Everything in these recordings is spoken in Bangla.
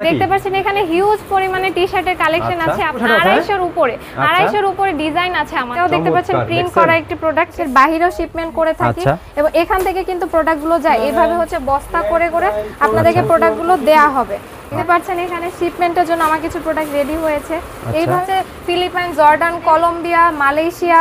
দেখতে পাচ্ছেন এখানে হিউজ পরিমাণে টি-শার্টের কালেকশন আছে, 250 এর উপরে 250 এর উপরে ডিজাইন আছে আমাদের। দেখতে পাচ্ছেন প্রিন্ট করা একটি প্রোডাক্ট, এর বাহিরেও শিপমেন্ট করে থাকি এবং এখান থেকে কিন্তু প্রোডাক্টগুলো যায় এইভাবে হচ্ছে বস্তা করে করে আপনাদেরকে প্রোডাক্টগুলো দেয়া হবে। দেখতে পাচ্ছেন এখানে শিপমেন্টের জন্য আমার কিছু প্রোডাক্ট রেডি হয়েছে। এইভাবে ফিলিপাইন, জর্ডান, কলম্বিয়া, মালয়েশিয়া,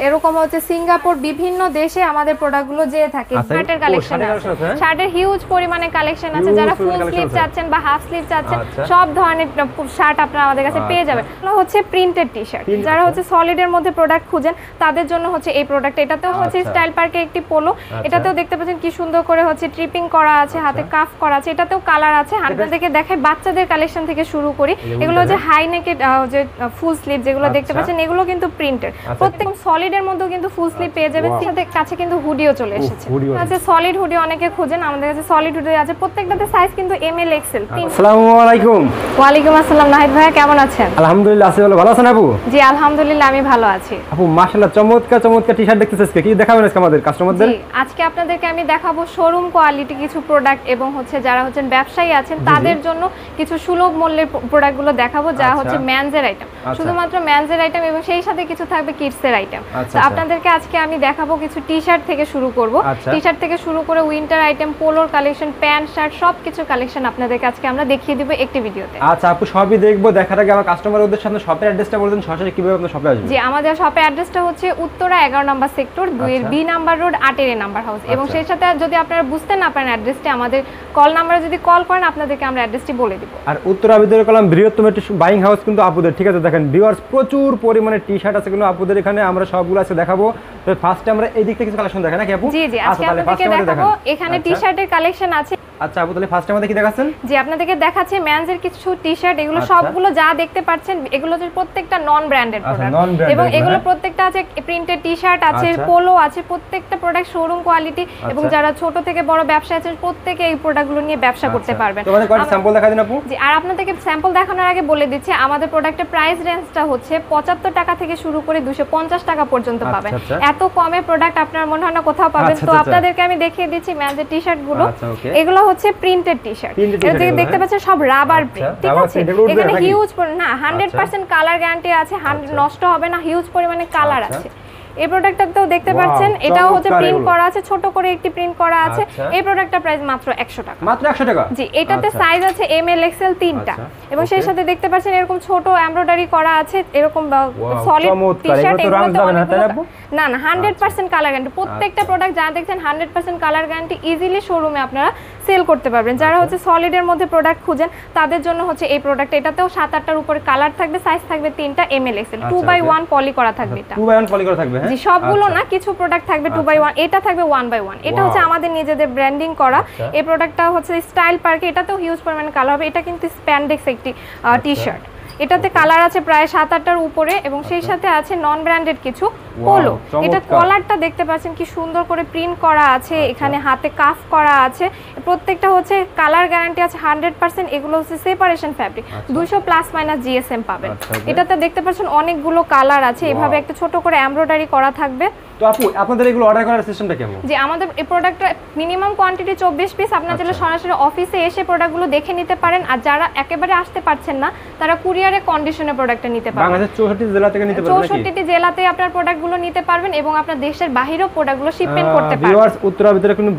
এরকম হচ্ছে সিঙ্গাপুর, বিভিন্ন দেশে আমাদের প্রোডাক্টগুলো যেয়ে থাকে। শার্টের কালেকশন আছে, শার্টের হিউজ পরিমাণে কালেকশন আছে। যারা ফুল স্লিভ চাচ্ছেন বা হাফ স্লিভ চাচ্ছেন সব ধরনের শার্ট আপনারা আমাদের কাছে পেয়ে যাবেন। এগুলো হচ্ছে প্রিন্টেড টি-শার্ট। যারা হচ্ছে সলিডের মধ্যে প্রোডাক্ট খুঁজেন তাদের জন্য হচ্ছে এই প্রোডাক্ট। এটাতেও হচ্ছে স্টাইল পার্কের একটি পোলো, এটাতেও দেখতে পাচ্ছেন কি সুন্দর করে হচ্ছে ট্রিপিং করা আছে, হাতে কাফ করা আছে, এটাতেও কালার আছে। আপনাদেরকে দেখাই বাচ্চাদের কালেকশন থেকে শুরু করি। এগুলো হচ্ছে হাই নেকের যে ফুল স্লিভ যেগুলো দেখতে পাচ্ছেন এগুলো কিন্তু প্রিন্টেড। প্রত্যেক সলিডের মধ্যেও কিন্তু ফুল স্লিভ পেয়ে যাবেন। আমাদের কাছে কিন্তু হুডিও চলে এসেছে। আচ্ছা, সলিড হুডি অনেকে খোঁজেন, আমাদের কাছে সলিড হুডি আছে। প্রত্যেকটাতে সাইজ কিন্তু এম এল এক্সেল। আসসালামু আলাইকুম। ওয়া আলাইকুম আসসালাম। নাহিদ ভাই কেমন আছেন? আলহামদুলিল্লাহ আছি, ভালো আছেন আপু? জি আলহামদুলিল্লাহ আমি ভালো আছি। আপু মাশাআল্লাহ চমৎকার চমৎকার টি-শার্ট দেখতেছেন, কি দেখাবেন আজকে আমাদের কাস্টমারদের? জি আজকে আপনাদেরকে আমি দেখাবো শোরুম কোয়ালিটি কিছু প্রোডাক্ট এবং হচ্ছে যারা হচ্ছেন ব্যবসায়ী আছেন তাদের জন্য কিছু সুলভ মূল্যের প্রোডাক্টগুলো দেখাবো যা হচ্ছে মেন্সের আইটেম, শুধুমাত্র মেন্সের আইটেম এবং সেই সাথে কিছু থাকবে কিডসের আইটেম। তো আপনাদেরকে আজকে আমি দেখাবো কিছু টি-শার্ট থেকে শুরু করব। টি-শার্ট থেকে শুরু করে উইন্টার আইটেম, পোলোর কালেকশন, প্যান্ট শার্ট সবকিছু কালেকশন আপনাদেরকে আজকে আমরা দেখিয়ে দিব একটি ভিডিওতে। আচ্ছা আপু সবই দেখবো, দেখার আগে আমার কাস্টমারের উদ্দেশ্যে আপনার শপের অ্যাড্রেসটা বলতেন, সরাসরি কিভাবে আপনার শপে আসবে? জি আমাদের শপের অ্যাড্রেসটা হচ্ছে উত্তরা 11 নম্বর সেক্টর 2 এর বি নাম্বার রোড 8 এর নাম্বার হাউস। এবং সেই সাথে যদি আপনারা বুঝতে না পারেন অ্যাড্রেসটি, আমাদের কল নাম্বারে যদি কল করেন আপনাদেরকে আমরা অ্যাড্রেসটি বলে দিব। আর উত্তরা ভিতরে কলাম বৃহত্তম একটি বাইং হাউস কিন্তু আপুদের, ঠিক আছে? দেখেন ভিউয়ার্স প্রচুর পরিমাণে টি-শার্ট আছে কিন্তু আপুদের এখানে, আমরা সবগুলো আছে দেখাবো। তো ফার্স্টে আমরা এই দিক থেকে কিছু কালেকশন দেখাই নাকি আপু? জি জি আজকে আপনাদেরকে দেখাবো এখানে টি-শার্টের কালেকশন আছে। আচ্ছা আপু তাহলে ফার্স্টে আমাদের কি দেখাচ্ছেন? জি আপনাদেরকে দেখাচ্ছি মেন্সের কিছু টি-শার্ট। এগুলো সবগুলো যা দেখতে পাচ্ছেন এগুলো হচ্ছে প্রত্যেকটা নন ব্র্যান্ডেড প্রোডাক্ট এবং এগুলো প্রত্যেকটা আছে প্রিন্টেড টি-শার্ট আছে, পোলো আছে, প্রত্যেকটা প্রোডাক্ট শোরুম কোয়ালিটি এবং যারা ছোট থেকে বড় ব্যবসায়ী আছেন প্রত্যেকে এই প্রোডাক্টগুলো নিয়ে ব্যবসা করতে পারবেন। তো আমাদের কয়টা স্যাম্পল দেখা দিন আপু। জি আর আপনাদেরকে স্যাম্পল দেখানোর আগে বলে দিচ্ছি আমাদের প্রোডাক্টের প্রাইস রেঞ্জটা হচ্ছে 75 টাকা থেকে শুরু করে 250 টাকা পর্যন্ত পাবেন। এত কমে প্রোডাক্ট আপনার মনে হয় না কোথাও পাবেন। তো আপনাদেরকে আমি দেখিয়ে দিচ্ছি মেন্সের টি-শার্ট গুলো। এগুলো হচ্ছে প্রিন্টেড টি-শার্ট, এটা দেখতে পাচ্ছেন সব রাবার প্রিন্ট, ঠিক আছে? এখানে হিউজ না 100% কালার গ্যারান্টি আছে, নষ্ট হবে না, হিউজ পরিমাণে কালার আছে। এই প্রোডাক্টটাতেও দেখতে পাচ্ছেন এটাও হচ্ছে প্রিন্ট করা আছে, ছোট করে একটি প্রিন্ট করা আছে। এই প্রোডাক্টটার প্রাইস মাত্র 100 টাকা। মাত্র 100 টাকা? জি এটাতে সাইজ আছে এম এল এক্সেল তিনটা এবং সেই সাথে দেখতে পাচ্ছেন এরকম ছোট এমব্রয়ডারি করা আছে, এরকম সলিড টি-শার্ট। না না 100% কালার গ্যারান্টি, প্রত্যেকটা প্রোডাক্ট যা দেখছেন 100% কালার গ্যারান্টি। ইজিলি শোরুমে আপনারা সেল করতে পারবেন। যারা হচ্ছে সলিডের মধ্যে প্রোডাক্ট খুঁজেন তাদের জন্য হচ্ছে এই প্রোডাক্ট। এটাতেও 7-8টার উপরে কালার থাকবে, সাইজ থাকবে 3টা, এম এল এক্সেল 2x1 পলি করা থাকবে। এটা 2x1 পলি করা থাকবে? জি সবগুলো না, কিছু প্রোডাক্ট থাকবে 2x1, এটা থাকবে 1x1। এটা হচ্ছে আমাদের নিজেদের ব্র্যান্ডিং করা। এই প্রোডাক্টটা হচ্ছে স্টাইল পার্কে, এটাতেও হিউজ পরিমাণে কালার হবে। এটা কিন্তু স্প্যান্ডেক্স একটি টি-শার্ট, এটাতে কালার আছে প্রায় 7-8টার উপরে এবং সেই সাথে আছে নন ব্র্যান্ডেড কিছু পোলো। এটা কলারটা দেখতে পাচ্ছেন কি সুন্দর করে প্রিন্ট করা আছে, এখানে হাতে কাফ করা আছে। প্রত্যেকটা হচ্ছে কালার গ্যারান্টি আছে 100%। এগুলো হচ্ছে সেপারেশন ফ্যাব্রিক, 200± জিএসএম পাবেন। এটাতে দেখতে পাচ্ছেন অনেকগুলো কালার আছে, এভাবে একটা ছোট করে এমব্রয়ডারি করা থাকবে। তো আপু আপনাদের এগুলো অর্ডার করার সিস্টেমটা কেমন? জি আমাদের এই প্রোডাক্টটা মিনিমাম কোয়ান্টিটি 24 পিস। আপনারা চাইলে সরাসরি অফিসে এসে প্রোডাক্টগুলো দেখে নিতে পারেন। আর যারা একেবারে আসতে পারছেন না তারা কুরিয়ারে কন্ডিশনে প্রোডাক্টটা নিতে পারবেন। বাংলাদেশের 64টি জেলা থেকে নিতে পারবেন। 64টি জেলাতে আপনার প্রোডাক্টগুলো নিতে পারবেন এবং আপনার দেশের বাইরেও প্রোডাক্টগুলো শিপমেন্ট করতে পারবেন। ভিউয়ার্স উত্তরা ভিতরে কিন্তু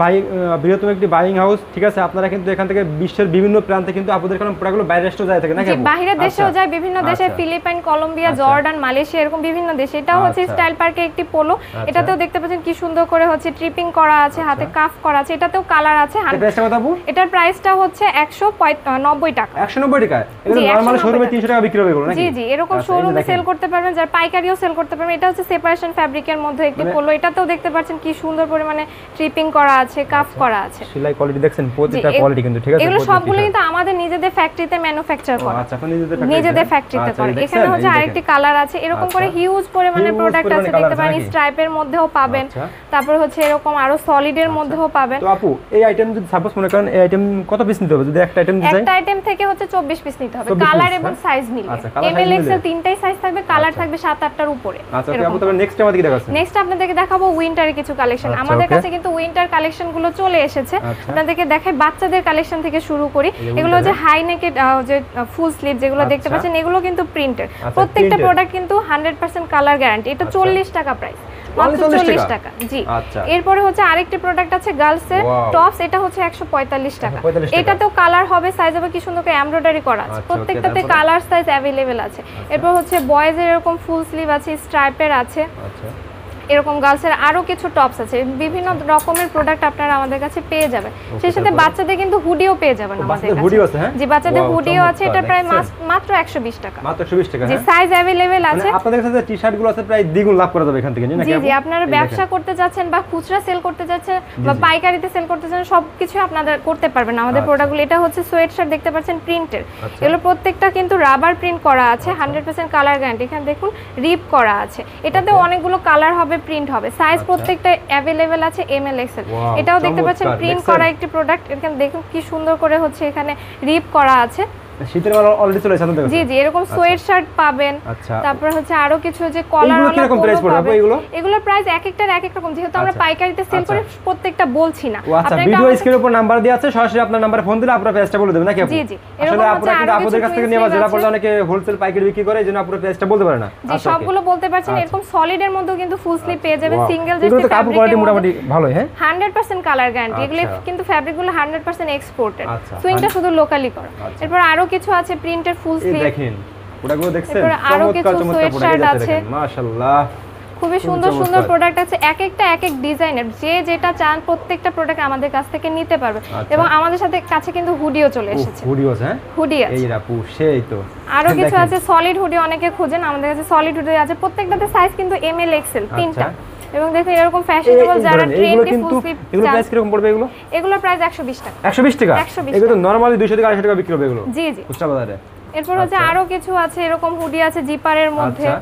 বৃহত্তম একটি বাইং হাউস, ঠিক আছে? আপনারা কিন্তু এখান থেকে বিশ্বের বিভিন্ন প্রান্তে কিন্তু আপনাদের কারণ প্রোডাক্টগুলো বাইরে দেশেও যায় থাকে নাকি? জি বাইরের দেশেও যায়, বিভিন্ন দেশে, ফিলিপাইন, কলম্বিয়া, জর্ডান, মালয়েশিয়া, এরকম বিভিন্ন দেশে। এটা হচ্ছে স্টাইল পার্কে একটি পোলো। এটাতেও দেখতে পাচ্ছেন কি সুন্দর করে হচ্ছে ট্রিপিং করা আছে, হাতে কাফ করা আছে। এটাতেও কালার আছে। এটার প্রাইসটা হচ্ছে 190 টাকা। 190 টাকা? এগুলো নরমাল শোরুমে 300 টাকা বিক্রি হবে এগুলো নাকি? জি জি এরকম শোরুমে সেল করতে পারবেন, যারা পাইকারিও সেল করতে পারবেন। এটা হচ্ছে সেপারেশন ফ্যাব্রিকের মধ্যে একটি পোলো। এটাতেও দেখতে পাচ্ছেন কি সুন্দর পরিমাণে ট্রিপিং করা আছে, কাফ করা আছে। সেলাই কোয়ালিটি দেখছেন, প্রত্যেকটা কোয়ালিটি কিন্তু, ঠিক আছে? এগুলো সবগুলো কিন্তু আমাদের নিজেদের ফ্যাক্টরিতে ম্যানুফ্যাকচার করা। আচ্ছা আপনি নিজেদের ফ্যাক্টরিতে করা। এখানে হচ্ছে আরেকটি কালার আছে, এরকম করে হিউজ পরিমাণে প্রোডাক্ট আছে, দেখতে পারেন স্ট্রাইপের মধ্যেও পাবেন, তারপর হচ্ছে এরকম আরো সলিডের মধ্যেও পাবেন। তো আপু এই আইটেম যদি সাপোজ মনে করেন এই আইটেম কত পিস নিতে হবে? যদি একটা আইটেম দিই, একটা আইটেম থেকে হচ্ছে 24 পিস নিতে হবে, কালার এবং সাইজ মিলে। এম এল এক্সেল তিনটাই সাইজ থাকবে, কালার থাকবে 7-8টার উপরে। আচ্ছা আপু তবে নেক্সট আমাদের কি দেখাচ্ছেন? নেক্সট আপনাদেরকে দেখাবো উইন্টারের কিছু কালেকশন। আচ্ছা, আমাদের okay. কাছে কিন্তু উইন্টার কালেকশন গুলো চলে এসেছে। আচ্ছা। আপনাদেরকে দেখাই বাচ্চাদের কালেকশন থেকে শুরু করি। এগুলো এগুলো যে winter, হাই নেকেড যে ফুল স্লিভ যেগুলো দেখতে আচ্ছা। পাচ্ছেন এগুলো কিন্তু প্রিন্টেড। আচ্ছা, প্রত্যেকটা printed। প্রোডাক্ট কিন্তু 100% কালার গ্যারান্টি। এটা আচ্ছা। 40 টাকা প্রাইস। মাত্র 40 40 টাকা। জি। আচ্ছা। এরপরে হচ্ছে আরেকটি প্রোডাক্ট আছে গার্লসের Wow. টপস, এটা হচ্ছে 145 টাকা। 145 টাকা। এটাতেও কালার হবে, সাইজ হবে কি সুন্দর করে এমব্রয়ডারি করা আছে। আচ্ছা, okay, প্রত্যেকটাতে তারপরে? কালার সাইজ अवेलेबल আছে। এরপর হচ্ছে বয়েজের এরকম ফুল স্লিভ আছে, স্ট্রাইপের আছে। আচ্ছা এরকম গার্লসের আরো কিছু টপস আছে। বিভিন্ন রকমের প্রোডাক্ট আপনারা আমাদের কাছে পেয়ে যাবেন। সেই সাথে তারপরে? বাচ্চাদের কিন্তু হুডিও পেয়ে যাবেন আমাদের বাচ্চাদের কাছে। হুডিও আছে, হ্যাঁ? জি, বাচ্চাদের Wow, হুডিও আছে। এটা চমৎকার, প্রায় দেখছেন? মাত্র 120 টাকা। মাত্র 120 টাকা, জি, হ্যাঁ? সাইজ अवेलेबल আছে। মানে আপনাদের কাছে টি-শার্ট গুলো আছে প্রায় দ্বিগুণ লাভ করা যাবে এখান থেকে, নাকি জি আপু? জি, আপনারা এই ব্যবসা দেখেন। করতে যাচ্ছেন বা খুচরা সেল করতে যাচ্ছেন বা জি। পাইকারিতে সেল করতে যাচ্ছেন, সবকিছু আপনাদের করতে পারবেন আমাদের আচ্ছা। প্রোডাক্টগুলো। এটা হচ্ছে সোয়েট শার্ট দেখতে পাচ্ছেন প্রিন্টের। আচ্ছা। এগুলো প্রত্যেকটা কিন্তু রাবার প্রিন্ট করা আছে, 100% কালার গ্যারান্টি। এখানে দেখুন রিপ করা আছে। এটাতে Okay. অনেকগুলো কালার হবে, প্রিন্ট হবে। সাইজ আচ্ছা। প্রত্যেকটা अवेलेबल আছে এমএল এক্সেল। Wow, এটাও দেখতে পাচ্ছেন চমৎকার, প্রিন্ট দেখছেন? করা একটি প্রোডাক্ট। এখানে দেখুন কি সুন্দর করে হচ্ছে এখানে রিপ করা আছে। শীতের মাল অলরেডি চলে এসেছে আপনাদের কাছে? জি জি, এরকম সোয়েট শার্ট পাবেন। আচ্ছা। তারপর হচ্ছে আরো কিছু যে কলার এইগুলো কিরকম price পড়বে আপু এগুলো? এগুলোর প্রাইস এক একটার এক এক রকম, যেহেতু আমরা আচ্ছা। পাইকারিতে সেল করে আচ্ছা। প্রত্যেকটা বলছি না। ও আচ্ছা, আপনারা ভিডিও আমাদের- স্ক্রিনের উপর নাম্বার দেওয়া আছে, সরাসরি আপনার নাম্বারে ফোন দিলে আপনারা প্রাইসটা বলে দেবেন, নাকি আপু? জি, জি। আসলে এরকম আপনারা হচ্ছে কিন্তু আরো আপনাদের কাছ কিছু থেকে নিয়ে sleeve জেলা আছে। পর্যায়ে অনেকে হোলসেল পাইকারি বিক্রি করে, এইজন্য আপনারা প্রাইসটা বলতে পারে না। জি, আচ্ছা, okay. সবগুলো বলতে পারছেন। আচ্ছা। এরকম সলিডের মধ্যেও কিন্তু ফুল স্লিভ পেয়ে যাবেন, Wow. সিঙ্গেল এগুলো জাস্ট তো কাপড় কোয়ালিটি মোটামুটি ভালোই, হ্যাঁ? 100% কালার গ্যারান্টি। এগুলো আচ্ছা। কিন্তু ফ্যাব্রিকগুলো 100% এক্সপোর্টেড। আচ্ছা। সুইংটা শুধু লোকালি করা। আচ্ছা। এরপর আরো কিছু আছে প্রিন্টের ফুল এই স্লিভ। দেখেন প্রোডাক্টগুলো দেখছেন? এরপরে আরো চমৎকার কিছু চমৎকার sweat প্রোডাক্ট shirt আছে, আছে। দেখেন মাশাআল্লাহ। খুবই সুন্দর সুন্দর প্রোডাক্ট আছে, এক একটা এক এক ডিজাইনের। যে যেটা চান প্রত্যেকটা প্রোডাক্ট আমাদের কাছ থেকে নিতে পারবে। আচ্ছা। এবং আমাদের সাথে কাছে কিন্তু হুডিও চলে এসেছে। হুডিও আছে, হ্যাঁ? হুডি আছে। এই আপু সেই তো। আরো কিছু দেখেন। আছে সলিড হুডি, অনেকে খোঁজেন, আমাদের কাছে সলিড হুডি আছে। প্রত্যেকটাতে সাইজ কিন্তু এমএল এক্সেল তিনটা। এবং দেখুন এরকম ফ্যাশনেবল যারা এগুলো ট্রেন্ডি কিন্তু ফুল স্লিভ এগুলো প্রাইস কিরকম পড়বে এগুলো? এগুলোর প্রাইস 120 টাকা। 120 টাকা? 120 এগুলো তো নরমালি 200 থেকে 250 টাকা বিক্রি হবে এগুলো জি জি। খুচরা বাজারে। এরপর হচ্ছে আচ্ছা। আরো কিছু আছে, এরকম হুডি আছে জিপারের মধ্যে। আচ্ছা।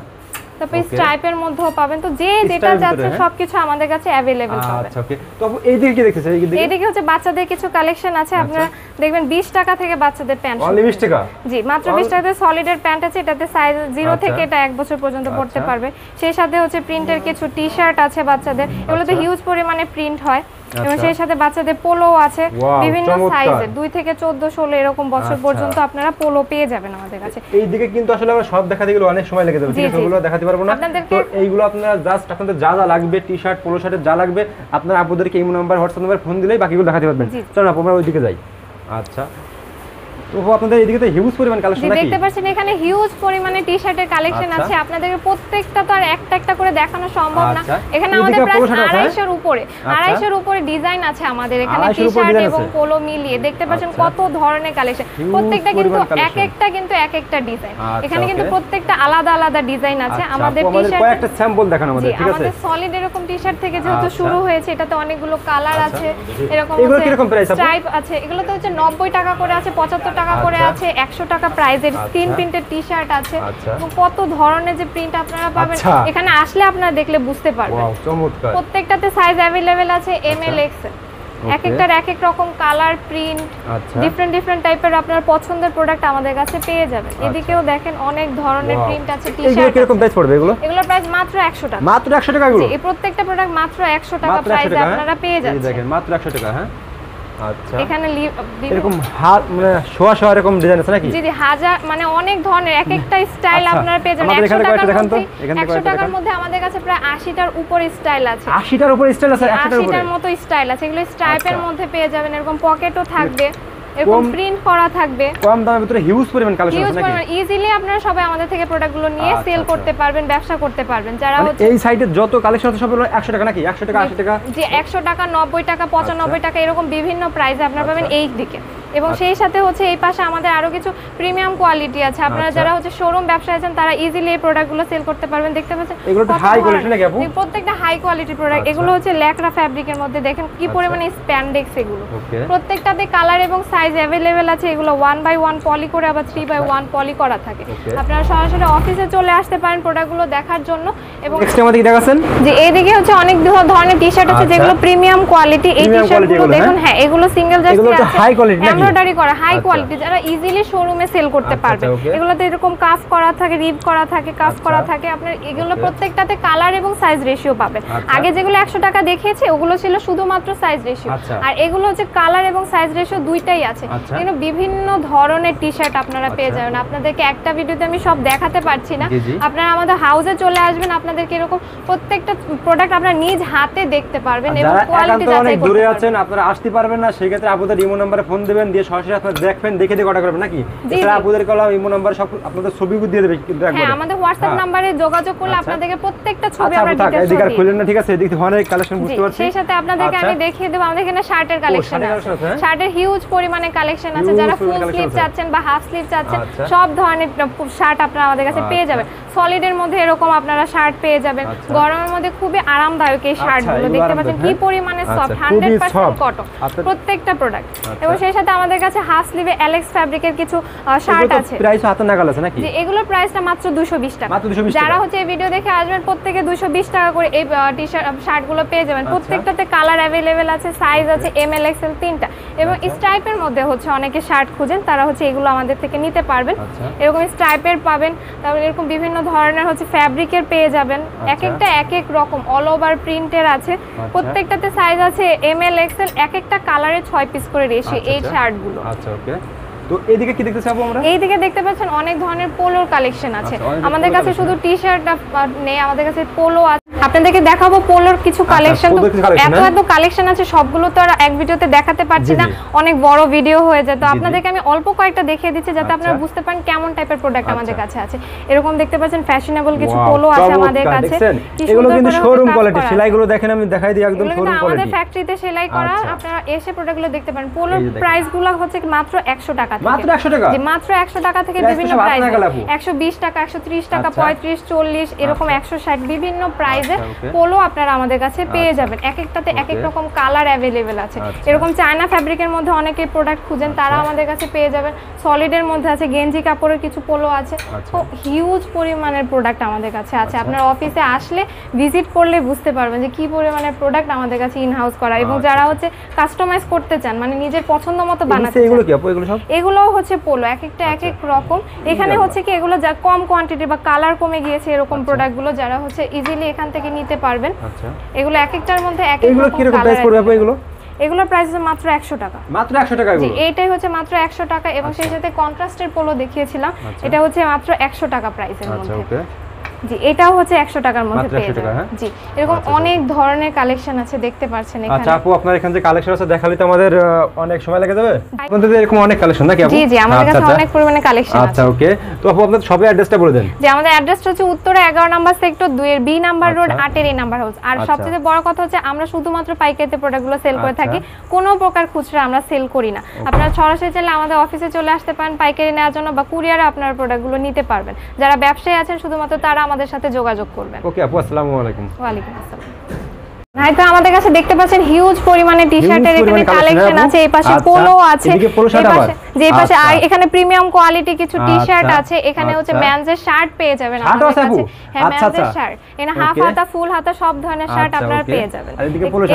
তারপর Okay. স্ট্রাইপের মধ্যেও পাবেন। তো যে যেটা স্ট্রাইপের চাচ্ছেন ভিতরে, হ্যাঁ? সবকিছু আমাদের কাছে अवेलेबल পাবেন। আচ্ছা, ওকে। তো আপু এই দিকে কি দেখতেছেন? এই দিকে এইদিকে হচ্ছে বাচ্চাদের কিছু কালেকশন আছে। আপনারা দেখবেন 20 টাকা থেকে বাচ্চাদের প্যান্ট। অনলি 20 টাকা? জি, মাত্র 20 টাকাতে সলিডের প্যান্ট আছে। এটাতে সাইজ 0 আচ্ছা। থেকে এটা 1 বছর পর্যন্ত পড়তে আচ্ছা। পারবে। সেই সাথে হচ্ছে প্রিন্টের কিছু টি-শার্ট আছে বাচ্চাদের। এগুলোতে আচ্ছা। হিউজ পরিমাণে প্রিন্ট হয়। এবং আচ্ছা। সেই সাথে বাচ্চাদের পোলো আছে Wow, বিভিন্ন চমৎকার। সাইজের, 2 থেকে 14 16 এরকম বছর আচ্ছা। পর্যন্ত আপনারা পোলো পেয়ে যাবেন আমাদের কাছে। এই দিকে কিন্তু আসলে আমরা সব দেখাতে গেলে অনেক সময় লেগে যাবে, জি, ঠিক আছে? জি। ওগুলো দেখাতে পারবো না। আপনাদেরকে- তো এইগুলো আপনারা জাস্ট আপনাদের যা যা লাগবে, টি-শার্ট পোলো শার্টের যা লাগবে, আপনারা আপুদেরকে এই নাম্বার হোয়াটসঅ্যাপ নাম্বার ফোন দিলেই বাকিগুলো দেখাতে পারবেন। জি। চলুন আপু আমরা ওইদিকে যাই। আচ্ছা, তো আপু আপনাদের এইদিকে তো হিউজ পরিমাণ জি, কালেকশন নাকি? দেখতে পাচ্ছেন এখানে হিউজ পরিমাণে টি-শার্টের কালেকশন আচ্ছা। আছে। আপনাদেরকে প্রত্যেকটা তো আর একটা একটা করে দেখানো সম্ভব না। আচ্ছা। এখানে এদিকে আমাদের প্রায় পোলো শার্ট আছে, হ্যাঁ? 250 উপরে, আচ্ছা। 250 উপরে ডিজাইন আছে আমাদের এখানে। 250 উপরে টি-শার্ট design এবং আছে? পোলো মিলিয়ে দেখতে পাচ্ছেন আচ্ছা। কত ধরনের কালেকশন। Huge প্রত্যেকটা কিন্তু পরিমাণ এক collection। একটা কিন্তু এক একটা ডিজাইন। আচ্ছা, এখানে কিন্তু okay। প্রত্যেকটা আলাদা আলাদা ডিজাইন আছে। আচ্ছা, আমাদের আপু আমাদের টি-শার্ট কয়েকটা স্যাম্পল দেখান আমাদের, জি, ঠিক আছে? আমাদের সলিড এরকম টি-শার্ট থেকে যেহেতু আচ্ছা। শুরু হয়েছে, এটাতে অনেকগুলো কালার আচ্ছা। আছে। এরকম এগুলো কিরকম price আপু? স্ট্রাইপ আছে। এগুলোতে হচ্ছে 90 টাকা করে আছে, 75 টাকা করে আচ্ছা। আছে, 100 টাকা প্রাইজের স্ক্রিন আচ্ছা। প্রিন্টের টি-শার্ট আছে। আচ্ছা। এবং কত ধরনের যে প্রিন্ট আপনারা পাবেন, আচ্ছা। এখানে আসলে আপনারা দেখলে বুঝতে পারবেন। ওয়াও, চমৎকার। প্রত্যেকটাতে সাইজ अवेलेबल আছে এমএল এক্সেল। এক Okay। একটার এক এক রকম কালার প্রিন্ট, আচ্ছা। ডিফারেন্ট টাইপের আপনার পছন্দের প্রোডাক্ট আমাদের কাছে পেয়ে যাবেন। এদিকেও দেখেন অনেক ধরনের Wow। প্রিন্ট আছে, এগুলো টি-শার্ট কিরকম প্রাইস পড়বে এগুলো? এগুলোর প্রাইস মাত্র 100 টাকা। মাত্র 100 টাকা এগুলো? জি, এই প্রত্যেকটা প্রোডাক্ট মাত্র 100 টাকা মাত্র 100 প্রাইসে টাকা, আপনারা পেয়ে এই যাচ্ছেন। দেখেন মাত্র 100 টাকা, হ্যাঁ? আচ্ছা। এখানে এরকম হাত মানে শোয়া শোয়া এরকম ডিজাইন আছে নাকি? জি জি, হাজার মানে অনেক ধরনের এক একটা স্টাইল আচ্ছা, আপনারা পেয়ে যাবেন। আমাদের 100 এখানে কয়েকটা টাকার দেখান তো, মধ্যে, এখান থেকে 100 কয়েকটা টাকার দেখান। মধ্যে আমাদের কাছে প্রায় 80টার উপরে স্টাইল আছে। 80টার উপরে স্টাইল আছে? 100টার উপরে? 80টার মতো স্টাইল আছে। এগুলো স্ট্রাইপের আচ্ছা। মধ্যে পেয়ে যাবেন, এরকম পকেটও থাকবে, এরকম কম- প্রিন্ট করা থাকবে। কম দামের ভিতরে হিউজ পরিমাণ কালেকশন হিউজ আছে নাকি? পরিমাণ ইজিলি আপনারা সবাই আমাদের থেকে প্রোডাক্টগুলো নিয়ে আচ্ছা, সেল আচ্ছা। করতে পারবেন, ব্যবসা করতে পারবেন। যারা মানে হচ্ছে এই সাইডে যত কালেকশন আছে সব হলো 100 টাকা নাকি? 100 টাকা 80 টাকা? যে 100 টাকা, 90 টাকা, 95 টাকা এরকম বিভিন্ন প্রাইসে আপনারা পাবেন আচ্ছা। এই দিকে। এবং সেই সাথে হচ্ছে এই পাশে আমাদের আরো কিছু প্রিমিয়াম কোয়ালিটি আছে। আপনারা আচ্ছা। যারা হচ্ছে শোরুম ব্যবসায় আছেন তারা ইজিলি এই প্রোডাক্টগুলো সেল করতে পারবেন। দেখতে পাচ্ছেন এগুলো তো কত high ধরনের। quality নাকি আপু? এই প্রত্যেকটা হাই কোয়ালিটি প্রোডাক্ট। আচ্ছা। এগুলো হচ্ছে ল্যাকরা ফ্যাব্রিকের মধ্যে, দেখেন কি আচ্ছা। পরিমাণে স্প্যান্ডেক্স এগুলো। ওকে। প্রত্যেকটাতে কালার এবং সাইজ अवेलेबल আছে। এগুলো 1/1 পলি করে আবার 3/1 পলি করা থাকে। ওকে। আপনারা সরাসরি অফিসে চলে আসতে পারেন প্রোডাক্টগুলো দেখার জন্য। এবং নেক্সট আমাদের কি দেখাচ্ছেন? যে এইদিকে হচ্ছে অনেক ধরনের টি-শার্ট আছে আচ্ছা। যেগুলো প্রিমিয়াম কোয়ালিটি। এই Premium টি-শার্টগুলো quality এগুলো, দেখুন, হ্যাঁ এগুলো সিঙ্গেল জাস্ট এগুলো হচ্ছে high quality নাকি? এমব্রয়ডারি করা হাই কোয়ালিটি, যারা ইজিলি শোরুমে সেল করতে পারবে। এগুলোতে এরকম কাফ করা থাকে, রিব করা থাকে, কাফ করা থাকে। আপনার এগুলো প্রত্যেকটাতে কালার এবং সাইজ রেশিও পাবেন। আগে যেগুলো 100 টাকা দেখিয়েছি ওগুলো ছিল শুধুমাত্র সাইজ রেশিও, আর এগুলো হচ্ছে কালার এবং সাইজ রেশিও দুইটাই আছে। কিন্তু বিভিন্ন ধরনের টি-শার্ট আপনারা পেয়ে যাবেন। আপনাদেরকে একটা ভিডিওতে আমি সব দেখাতে পারছি না, আপনারা আমাদের হাউসে চলে আসবেন, আপনাদেরকে এরকম প্রত্যেকটা প্রোডাক্ট আপনারা নিজ হাতে দেখতে পারবেন এবং কোয়ালিটি যাচাই করতে দূরে আছেন, আপনারা আসতে পারবেন না, সেই ক্ষেত্রে আপুদের ইমো নম্বরে ফোন দিবেন, দিয়ে সরাসরি আপনারা দেখবেন, দেখে দিয়ে অর্ডার করবেন নাকি? এছাড়া আপুদের কলম ইমো নম্বর সব আপনাদের ছবিও দিয়ে দেবে কিন্তু একবার। হ্যাঁ, আমাদের হোয়াটসঅ্যাপ নম্বরে যোগাযোগ করলে আপনাদেরকে প্রত্যেকটা ছবি আমরা ডিটেইলস দিই। এদিকে খুলেন না, ঠিক আছে? এদিকে অনেক কালেকশন বুঝতে পারছি। সেই সাথে আপনাদেরকে আমি দেখিয়ে দেব আমাদের এখানে শার্টের কালেকশন আছে। শার্টের হিউজ পরিমাণে কালেকশন আছে। যারা ফুল স্লিভ চাচ্ছেন বা হাফ স্লিভ চাচ্ছেন, সব ধরনের শার্ট আপনারা আমাদের কাছে পেয়ে যাবেন। সলিডের মধ্যে এরকম আপনারা শার্ট পেয়ে যাবেন। গরমের মধ্যে খুবই আরামদায়ক এই শার্টগুলো, দেখতে পাচ্ছেন কি পরিমাণে সফট, 100% কটন প্রত্যেকটা প্রোডাক্ট। এবং সেই সাথে আমাদের কাছে হাফ স্লিভে অ্যালেক্স ফ্যাব্রিকের কিছু শার্ট আছে। প্রাইস হাতে নাগাল আছে নাকি? জি, এগুলোর প্রাইসটা মাত্র 220 টাকা। যারা হচ্ছে এই ভিডিও দেখে আসবেন প্রত্যেককে 220 টাকা করে এই টি-শার্ট শার্টগুলো পেয়ে যাবেন। প্রত্যেকটাতে কালার अवेलेबल আছে, সাইজ আছে এম এল এক্সেল তিনটা। এবং স্ট্রাইপের মধ্যে হচ্ছে অনেকে শার্ট খুঁজেন, তারা হচ্ছে এগুলো আমাদের থেকে নিতে পারবেন। এরকম স্ট্রাইপের পাবেন, তারপর এরকম বিভিন্ন ধরনের হচ্ছে ফ্যাব্রিকের পেয়ে যাবেন। এক একটা এক এক রকম অল ওভার প্রিন্টের আছে। প্রত্যেকটাতে সাইজ আছে এম এল এক্সেল, এক একটা কালারে 6 পিস করে রেশিও এই শার্টগুলো। আচ্ছা, ওকে। তো এইদিকে কি দেখতে চাবো আমরা? এইদিকে দেখতে পাচ্ছেন অনেক ধরনের পোলোর কালেকশন আছে আমাদের কাছে। শুধু টি-শার্ট নেই, আমাদের কাছে পোলো আছে। আপনাদেরকে দেখাবো পোলোর কিছু কালেকশন। তো এত কালেকশন আছে, সবগুলো তো আর এক ভিডিওতে দেখাতে পারছি না, অনেক বড় ভিডিও হয়ে যায়। তো আপনাদেরকে আমি অল্প কয়েকটা দেখিয়ে দিচ্ছি যাতে আপনারা বুঝতে পারেন কেমন টাইপের প্রোডাক্ট আমাদের কাছে আছে। এরকম দেখতে পাচ্ছেন ফ্যাশনেবল কিছু পোলো আছে আমাদের কাছে। এগুলো কিন্তু শোরুম কোয়ালিটি, সেলাইগুলো দেখেন, আমি দেখাই দিই একদম শোরুম কোয়ালিটি। আমাদের ফ্যাক্টরিতে সেলাই করা, আপনারা এসে প্রোডাক্টগুলো দেখতে পারেন। পোলোর প্রাইসগুলো হচ্ছে মাত্র 100 টাকা থেকে। মাত্র 100 টাকা? জি, মাত্র 100 টাকা থেকে বিভিন্ন প্রাইস, 120 টাকা, 130 টাকা, 35, 40, এরকম 160 বিভিন্ন প্রাইসে পোলো আপনারা আমাদের কাছে পেয়ে যাবেন। এক একটাতে এক এক রকম কালার अवेलेबल আছে। এরকম চায়না ফ্যাব্রিকের মধ্যে অনেকে প্রোডাক্ট খুঁজেন, তারা আমাদের কাছে পেয়ে যাবেন। সলিডের মধ্যে আছে, গেঞ্জি কাপড়ের কিছু পোলো আছে। তো হিউজ পরিমাণের প্রোডাক্ট আমাদের কাছে আছে। আপনার অফিসে আসলে ভিজিট করলে বুঝতে পারবেন যে কি পরিমাণের প্রোডাক্ট আমাদের কাছে ইন হাউস করা। এবং যারা হচ্ছে কাস্টমাইজ করতে চান, মানে নিজের পছন্দ মতো বানাতে চান, এগুলো কি আপু? এগুলো সব এগুলোও হচ্ছে পোলো, এক একটা এক এক রকম। এখানে হচ্ছে কি এগুলো যা কম কোয়ান্টিটি বা কালার কমে গিয়েছে এরকম প্রোডাক্টগুলো যারা হচ্ছে ইজিলি এখান থেকে নিতে পারবেন। এগুলো এক একটার মধ্যে এক এক রকম কালার। এগুলোর প্রাইস আছে মাত্র 100 টাকা। মাত্র 100 টাকা এগুলো? জি, এইটাই হচ্ছে মাত্র 100 টাকা। এবং সেই সাথে কন্ট্রাস্টের পোলো দেখিয়েছিলাম, এটা হচ্ছে মাত্র 100 টাকা প্রাইসের মধ্যে। আচ্ছা, ওকে। জি, এটাও হচ্ছে 100 টাকার মধ্যে পেয়ে যাবেন। জি, এরকম অনেক ধরনের কালেকশন আছে, দেখতে পাচ্ছেন এখানে। আচ্ছা আপু, আপনার এখানে যে কালেকশন আছে দেখালে তো আমাদের অনেক সময় লেগে যাবে। আপনাদের এরকম অনেক কালেকশন নাকি আপু? জি জি, আমাদের কাছে অনেক পরিমাণে কালেকশন আছে। আচ্ছা, ওকে। তো আপু আপনাদের সবে অ্যাড্রেসটা বলে দেন। যে আমাদের অ্যাড্রেসটা হচ্ছে উত্তরা 11 নাম্বার সেক্টর 2 এর বি নাম্বার রোড 8 এর এই নাম্বার হাউস। আর সবচেয়ে বড় কথা হচ্ছে আমরা শুধুমাত্র পাইকারিতে প্রোডাক্টগুলো সেল করে থাকি, কোনো প্রকার খুচরা আমরা সেল করি না। আপনারা সরাসরি চাইলে আমাদের অফিসে চলে আসতে পারেন পাইকারি নেওয়ার জন্য, বা কুরিয়ারে আপনারা প্রোডাক্টগুলো নিতে পারবেন। যারা ব্যবসায়ী আছেন শুধুমাত্র তারা আমাদের সাথে যোগাযোগ করবেন। ওকে আপু, আসসালামু আলাইকুম। ওয়া আলাইকুম আসসালাম। হয়তো আমাদের কাছে দেখতে পাচ্ছেন হিউজ পরিমাণে টি-শার্টের এখানে কালেকশন আছে। এই পাশে পোলো আছে, এদিকে পোলো শার্ট আবার। যে এই পাশে এখানে প্রিমিয়াম কোয়ালিটি কিছু টি-শার্ট আছে। এখানে হচ্ছে মেন্সের শার্ট পেয়ে যাবেন আমাদের কাছে। হ্যাঁ, মেন্সের শার্ট, এখানে হাফ হাতা, ফুল হাতা সব ধরনের শার্ট আপনারা পেয়ে যাবেন।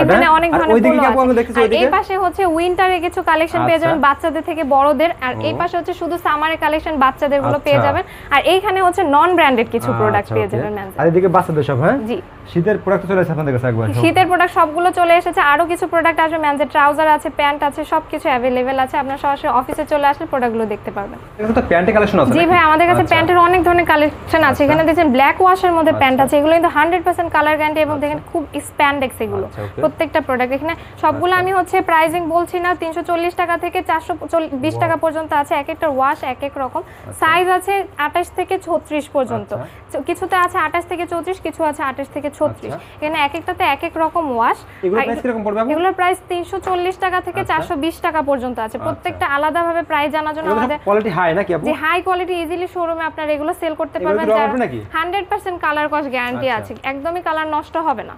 এখানে অনেক ধরনের পোলো আছে। আর এই পাশে হচ্ছে উইন্টারের কিছু কালেকশন পেয়ে যাবেন, বাচ্চাদের থেকে বড়দের। আর এই পাশে হচ্ছে শুধু সামারের কালেকশন, বাচ্চাদের গুলো পেয়ে যাবেন। আর এইখানে হচ্ছে নন ব্র্যান্ডেড কিছু প্রোডাক্ট পেয়ে যাবেন মেন্সের। আর এদিকে বাচ্চাদের সব। হ্যাঁ জি, শীতের প্রোডাক্ট চলে এসেছে আপনাদের কাছে একবার। শীতের প্রোডাক্ট সবগুলো চলে এসেছে, আরো কিছু প্রোডাক্ট আসবে। মেন্সের ট্রাউজার আছে, প্যান্ট আছে, সবকিছু अवेलेबल আছে। আপনারা সরাসরি অফিসে চলে আসলে প্রোডাক্টগুলো দেখতে পারবেন। এখানে তো প্যান্টের কালেকশন আছে? জি ভাই, আমাদের কাছে প্যান্টের অনেক ধরনের কালেকশন আছে। এখানে দেখেন ব্ল্যাক ওয়াশের মধ্যে প্যান্ট আছে, এগুলো কিন্তু 100% কালার গ্যারান্টি। এবং দেখেন খুব স্প্যান্ডেক্স এগুলো প্রত্যেকটা প্রোডাক্ট। এখানে সবগুলো আমি হচ্ছে প্রাইসিং বলছি না, 340 টাকা থেকে 420 টাকা পর্যন্ত আছে। এক একটা ওয়াশ এক এক রকম, সাইজ আছে 28 থেকে 36 পর্যন্ত। কিছুতে আছে 28 থেকে 34, কিছু আছে 28 থেকে 36। এখানে এক একটাতে এক এক রকম ওয়াশ। এগুলোর প্রাইস 340 টাকা থেকে 420 টাকা পর্যন্ত আছে। প্রত্যেকটা আলাদা ভাবে প্রাইস জানার জন্য আমাদের কোয়ালিটি হাই নাকি আপু? যে হাই কোয়ালিটি ইজিলি শোরুমে আপনারা এগুলো সেল করতে পারবেন। 100% কালার কস গ্যারান্টি আছে, একদমই কালার নষ্ট হবে না।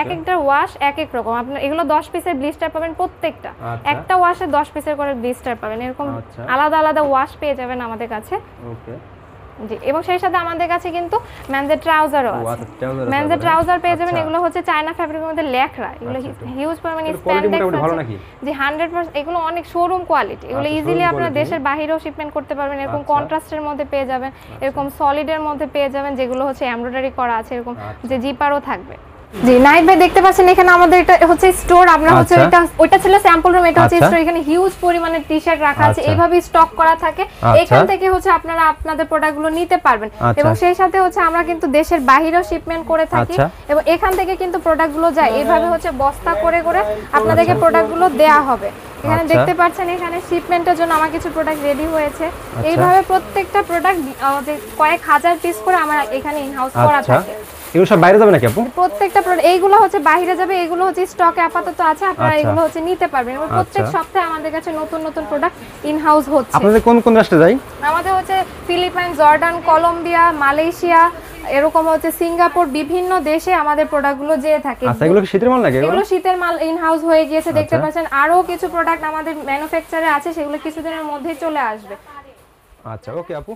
এক একটা ওয়াশ এক এক রকম। আপনারা এগুলো 10 পিসের ব্লিস্টার পাবেন, প্রত্যেকটা একটা ওয়াশে 10 পিসের করে ব্লিস্টার পাবেন। এরকম আলাদা আলাদা ওয়াশ পেয়ে যাবেন আমাদের কাছে। ওকে। জি, এবং সেই সাথে আমাদের কাছে কিন্তু মেনজের ট্রাউজারও আছে। মেনজের ট্রাউজার পেয়ে যাবেন, এগুলো হচ্ছে চায়না ফ্যাব্রিকের মধ্যে লেখরা, এগুলো হিউজ পরিমাণে স্প্যান্ডেক্স আছে। জি 100%, এগুলো অনেক শোরুম কোয়ালিটি, এগুলো ইজিলি আপনারা দেশের বাইরেও শিপমেন্ট করতে পারবেন। এরকম কন্ট্রাস্টের মধ্যে পেয়ে যাবেন, এরকম সলিডের মধ্যে পেয়ে যাবেন, যেগুলো হচ্ছে এমব্রয়ডারি করা আছে, এরকম যে জিপারও থাকবে। জি নাইট ভাই দেখতে পাচ্ছেন এখানে আমাদের এটা হচ্ছে স্টোর, আপনারা হচ্ছে ওইটা ছিল স্যাম্পল রুম, এটা হচ্ছে স্টোর। এখানে হিউজ পরিমাণে টি-শার্ট রাখা আছে, এইভাবে স্টক করা থাকে। এখান থেকে হচ্ছে আপনারা আপনাদের প্রোডাক্টগুলো নিতে পারবেন, এবং সেই সাথে হচ্ছে আমরা কিন্তু দেশের বাইরেও শিপমেন্ট করে থাকি, এবং এখান থেকে কিন্তু প্রোডাক্টগুলো যায় এইভাবে হচ্ছে বস্তা করে করে আপনাদেরকে প্রোডাক্টগুলো দেয়া হবে। এখানে দেখতে পাচ্ছেন এখানে শিপমেন্টের জন্য আমার কিছু প্রোডাক্ট রেডি হয়েছে। এইভাবে প্রত্যেকটা প্রোডাক্ট কয়েক হাজার পিস করে আমার এখানে ইন হাউস করা থাকে। এগুলো সব বাইরে যাবে নাকি আপু? প্রত্যেকটা প্রোডাক্ট এইগুলো হচ্ছে বাইরে যাবে, এগুলো হচ্ছে স্টকে আপাতত আছে, আপনারা এগুলো হচ্ছে নিতে পারবেন। এবং প্রত্যেক সপ্তাহে আমাদের কাছে নতুন নতুন প্রোডাক্ট ইন হাউস হচ্ছে। আপনাদের কোন কোন রাষ্ট্রে যায়? আমাদের হচ্ছে ফিলিপাইন, জর্ডান, কলম্বিয়া, মালয়েশিয়া, এরকম হচ্ছে সিঙ্গাপুর, বিভিন্ন দেশে আমাদের প্রোডাক্টগুলো যেয়ে থাকে। আচ্ছা, এগুলো কি শীতের মাল নাকি? এগুলো শীতের মাল ইন হাউস হয়ে গিয়েছে, দেখতে পাচ্ছেন। আরো কিছু প্রোডাক্ট আমাদের ম্যানুফ্যাকচারে আছে, সেগুলো কিছুদিনের মধ্যেই চলে আসবে। আচ্ছা, ওকে আপু।